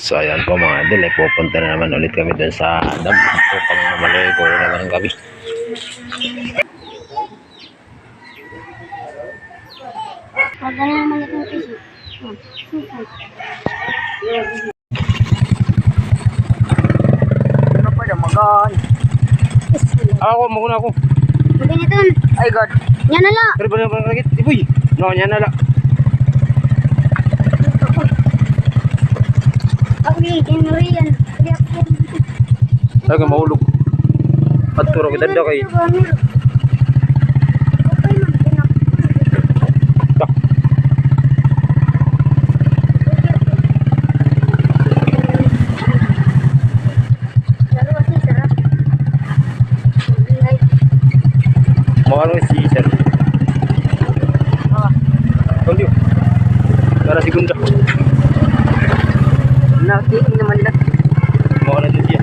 So ayan po mga idol, ay pupunta na naman ulit kami dun sa dam upang maligo na naman kami. Wala na naman itong piso. Ano pa yung magan? Ako, muna ako. Hindi nito. Ay God. Yan na lang. Pero ba naman kakit? Iboy! No, yan na lang. Okay, kinuriyan. Hindi ako. Talaga mahulog. At turo kita daw kay. Mahal si sir. Tolyo. Para segunda. Nakiki naman lang. Mahal na siya.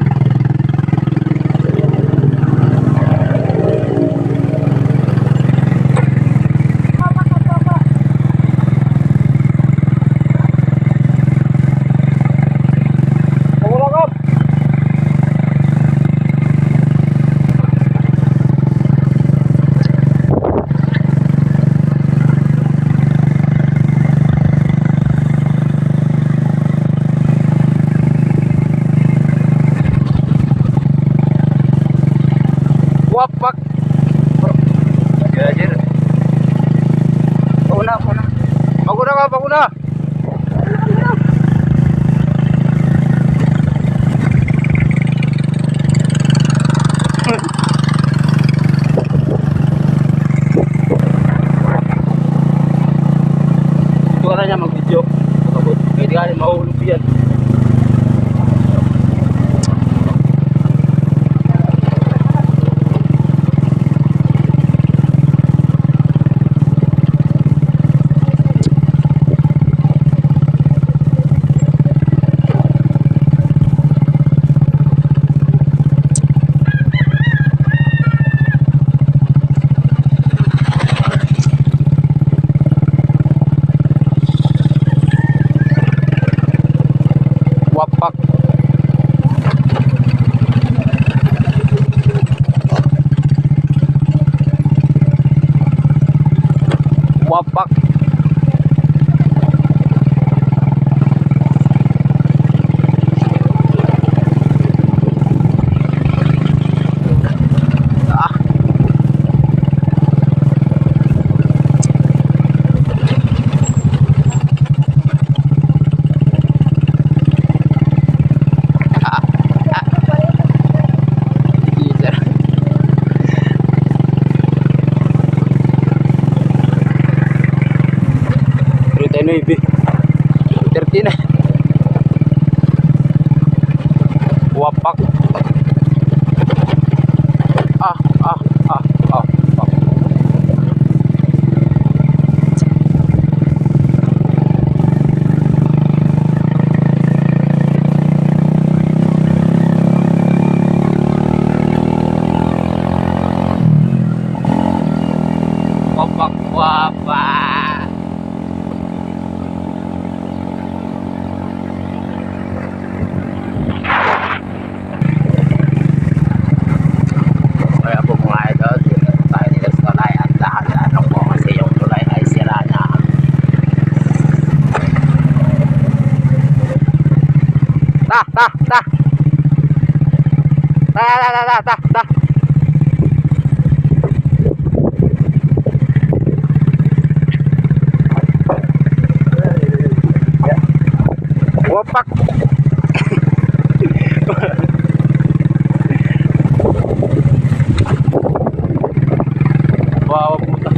Wapak. Ya, Jer. Una. Paguna ka, paguna. Ito ka na niya mag-video. Pwede ka rin mahulog yan. Wapak. Wapak. Ano ibi? 13 na. Wapak. Wapak. Kaya po mga idol, tayo nila sa tulay at lahat po kasi yung tulay ay sira na. Ta. Wapak. Wow, puta.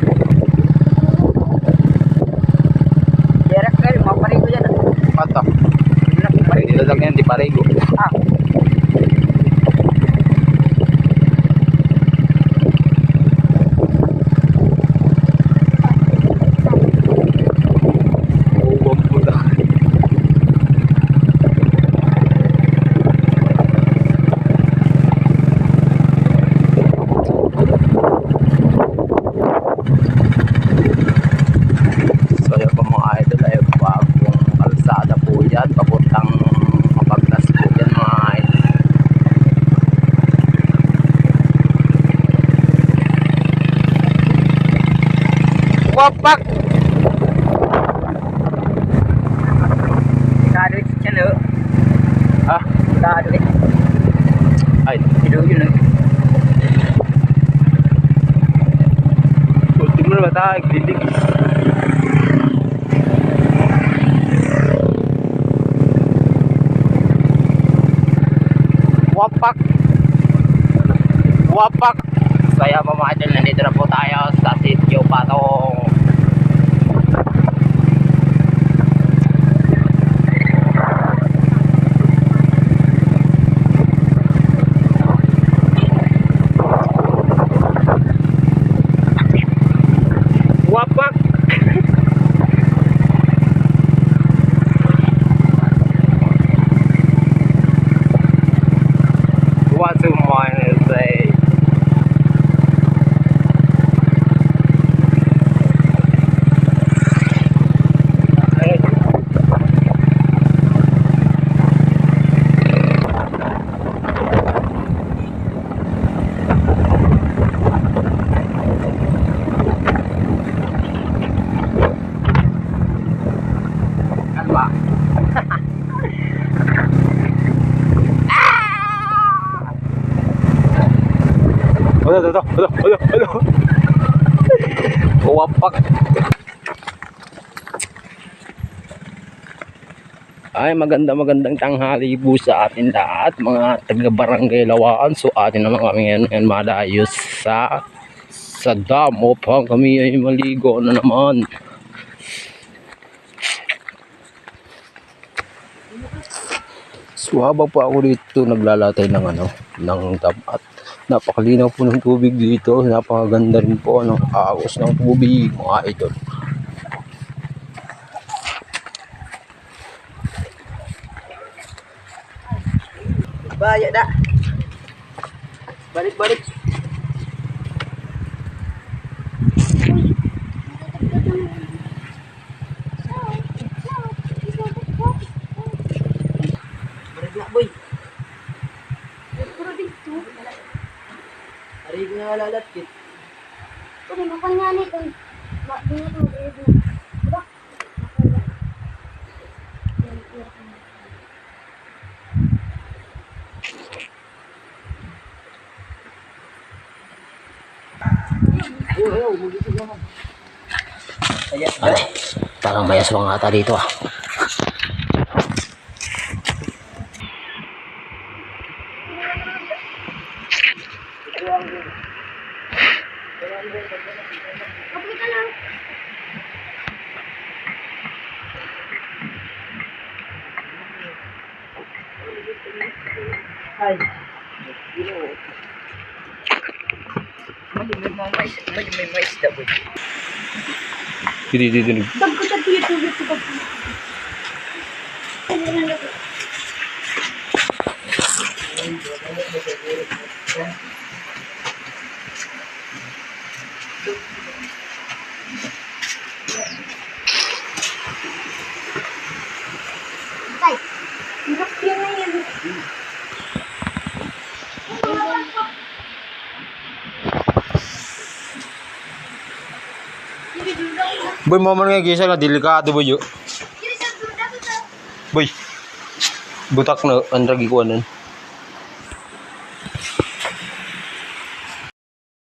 Berak kayo, maparigo yan. Mata. Dito lang yan, di parigo. Oh, puta. So yun po mga idol, ay bagong kalsada po yan papuntang Wapak. Kado itu channel. Ah, Kado itu. ay. Hidup yun. Ultimo na ba tayo? Dilig. Wapak. Wapak. Kaya mga idol, nandito na po tayo sa Sitio Patong. Wapak. What's in mine is a Kalma. Hello. Wapak. Ay, magandang tanghali po sa atin lahat, mga taga-barangay Lawaan. So, atin naman kami ngayon malayos sa dam upang kami ay maligo na naman. So, habang pa ako dito naglalatay ng ng dam at napakalinaw po ng tubig dito. Napakaganda rin po ng agos ng tubig, mga idol. Banyak dah. Balik. Balik nak boy. Hari ko nga lalapit. Kung makan nga nito, binit mo, diba? Ayo, begitu jangan. Ayo, Ay, parang may aswang ata dito ah. Kapag ka lang. Hai. May mais dah boy. Dito. Dagko sa dito. Tay, hirap yun na yun. Boy, mo man nga gisa nga delikado boy yo. Boy. Butak na ang ragi ko anan.